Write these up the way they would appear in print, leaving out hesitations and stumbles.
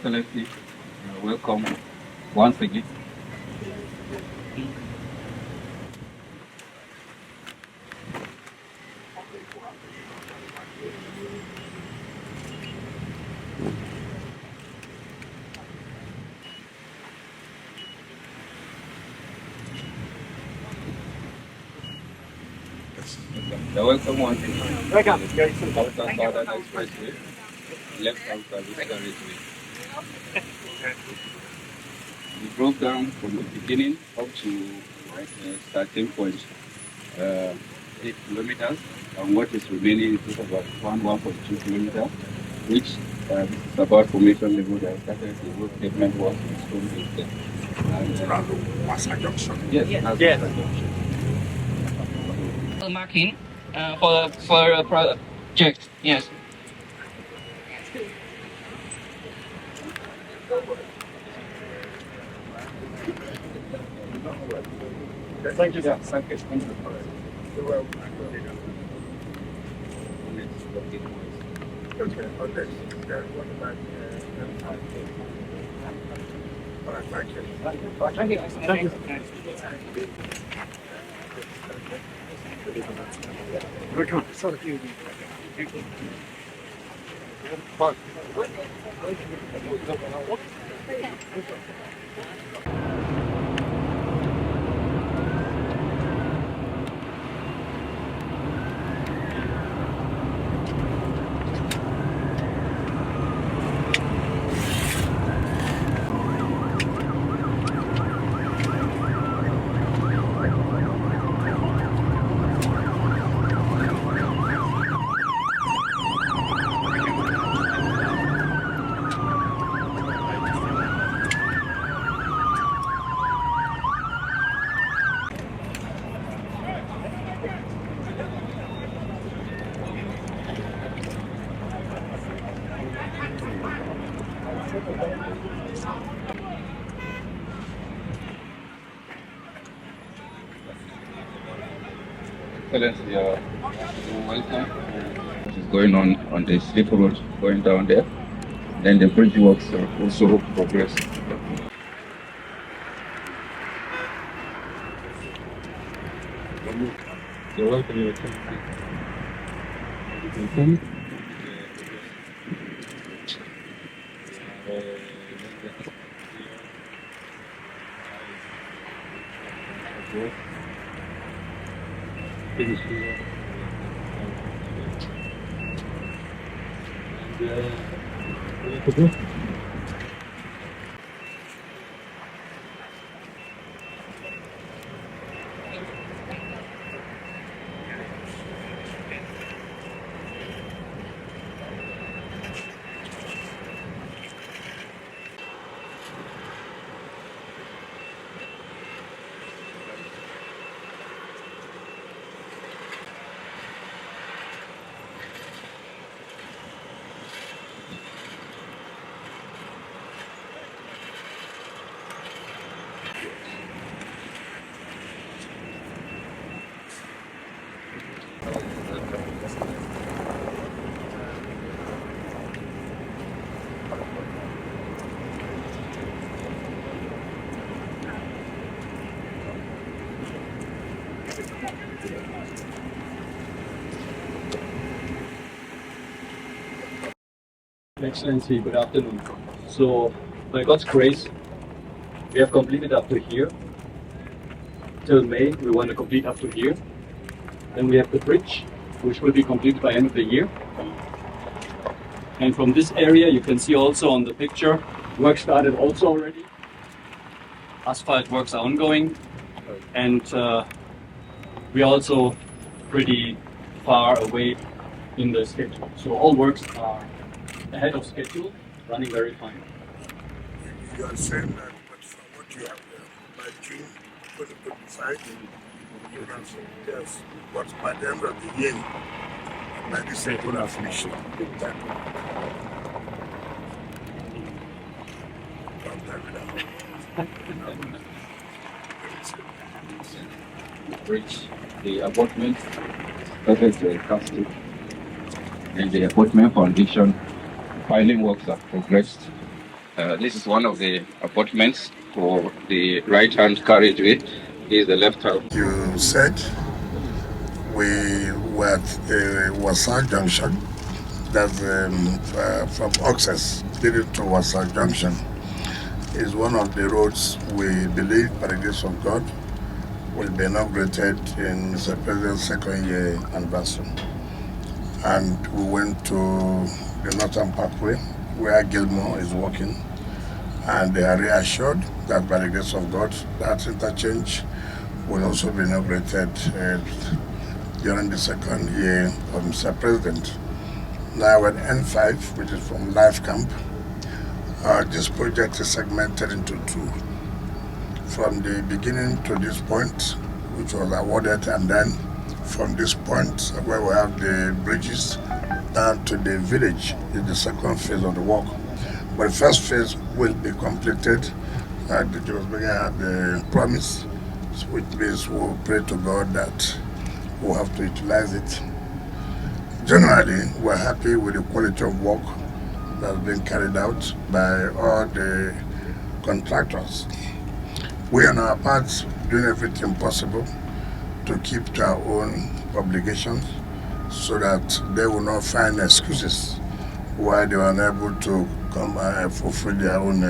Excellency, welcome once again. You're welcome once again. Welcome. Southern Expressway, left-hand service carriageway. We broke down from the beginning up to starting point, 8 kilometers, and what is remaining is about 1.2 kilometers, which this is about formation level that started the road pavement was in stone building. And Wasa Junction. yes, that's Yes. Wasa Junction. Marking for a project. Yes. Thank you, sir. Thank you. Okay, okay. All right, thank you. Thank you. Thank you. Welcome. Sorry. Thank you. Excellency, you're welcome. What is going on the slip road going down there? Then the bridge works are also progressing. You're welcome. You're welcome. Excellency, good afternoon. So, by God's grace, we have completed up to here. Till May, we want to complete up to here. Then we have the bridge, which will be completed by end of the year. And from this area, you can see also on the picture, work started also already. Asphalt works are ongoing. And we're also pretty far away in the schedule. So all works are ahead of schedule, running very fine. You are saying that but from what you have by June 2025, you can say yes, but by the end of the year, by this year, we'll have finished it. Bridge, the abutment, started the casting, and the abutment foundation piling works have progressed. This is one of the apartments for the right-hand carriageway. This is the left-hand. You said we were at Wasa Junction, that's from Oxes leading to Wasa Junction. Is one of the roads we believe, by the grace of God, will be inaugurated in Mr. President's second year anniversary. And we went to the Northern Parkway where Gilmore is working, and they are reassured that by the grace of God, that interchange will also be inaugurated during the second year of Mr. President. Now at N5, which is from Life Camp, this project is segmented into two. From the beginning to this point, which was awarded, and then from this point where we have the bridges down to the village is the second phase of the work. But the first phase will be completed. The Joseph had the promise, which means we'll pray to God that we'll have to utilize it. Generally, we're happy with the quality of work that's been carried out by all the contractors. We on our part doing everything possible to keep to our own obligations so that they will not find excuses why they were unable to come fulfill their own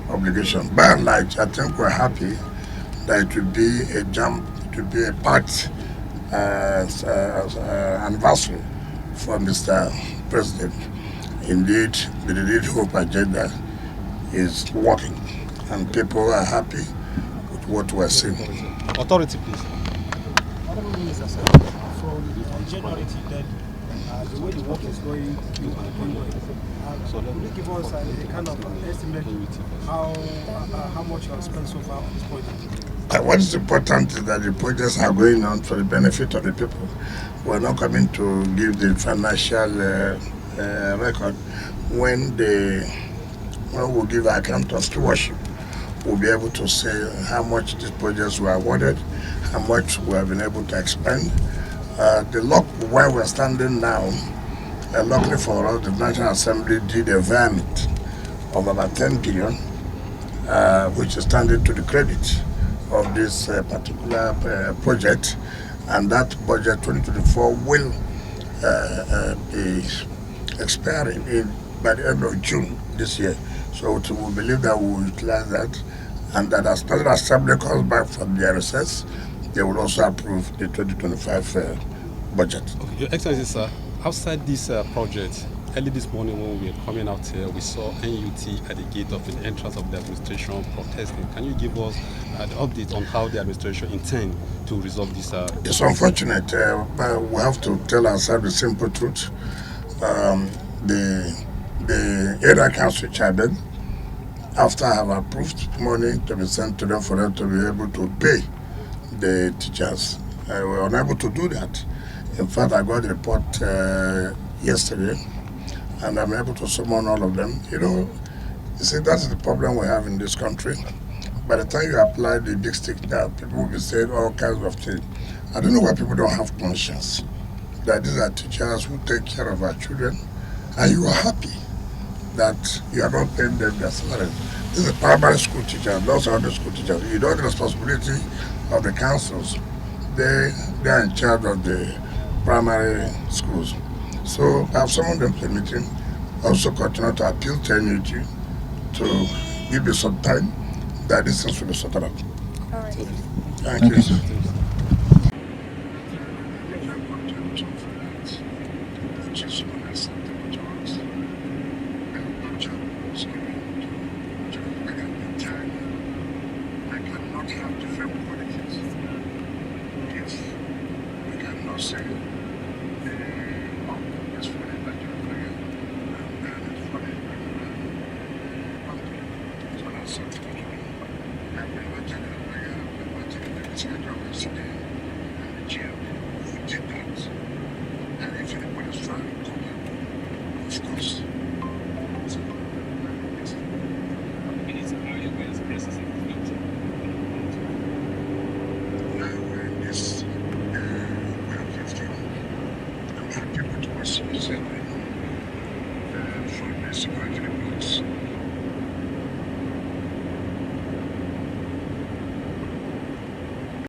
obligation. By and large, I think we're happy that it will be a jump, it will be a part anniversary for Mr. President. Indeed, the Lead Hope agenda is working, and people are happy with what we're seeing. Authority, please. From January to then, the way the work is going, so will you give us a kind of estimate how much you have spent so far on this project? What is important is that the projects are going on for the benefit of the people. We're not coming to give the financial record. When we give our account of stewardship, we'll be able to say how much these projects were awarded, how much we have been able to expend. The luck where we're standing now, luckily for us, the National Assembly did a verdict of about 10 billion, which is standing to the credit of this particular project, and that budget 2024 will be expiring by the end of June this year. So we believe that we will utilize that, and that as National Assembly comes back from their recess, they will also approve the 2025 budget. Okay. Your Excellency, sir, outside this project, early this morning when we were coming out here, we saw NUT at the gate of the entrance of the administration protesting. Can you give us an update on how the administration intends to resolve this? It's unfortunate, but we have to tell ourselves the simple truth. The area council chairman, after I have approved money to be sent to them for them to be able to pay the teachers, we were unable to do that. In fact, I got a report yesterday, and I'm able to summon all of them. You see, that's the problem we have in this country. By the time you apply the big stick now, people will be saying all kinds of things. I don't know why people don't have conscience that these are teachers who take care of our children, and you are happy that you are not paying them their salary. This is primary school teachers, those are the school teachers. You know the responsibility of the councils. They are in charge of the primary schools. So I've summoned them to a meeting. Also continue to appeal to NUT to give me some time that this thing will be sorted out. All right. Thank you. From the security reports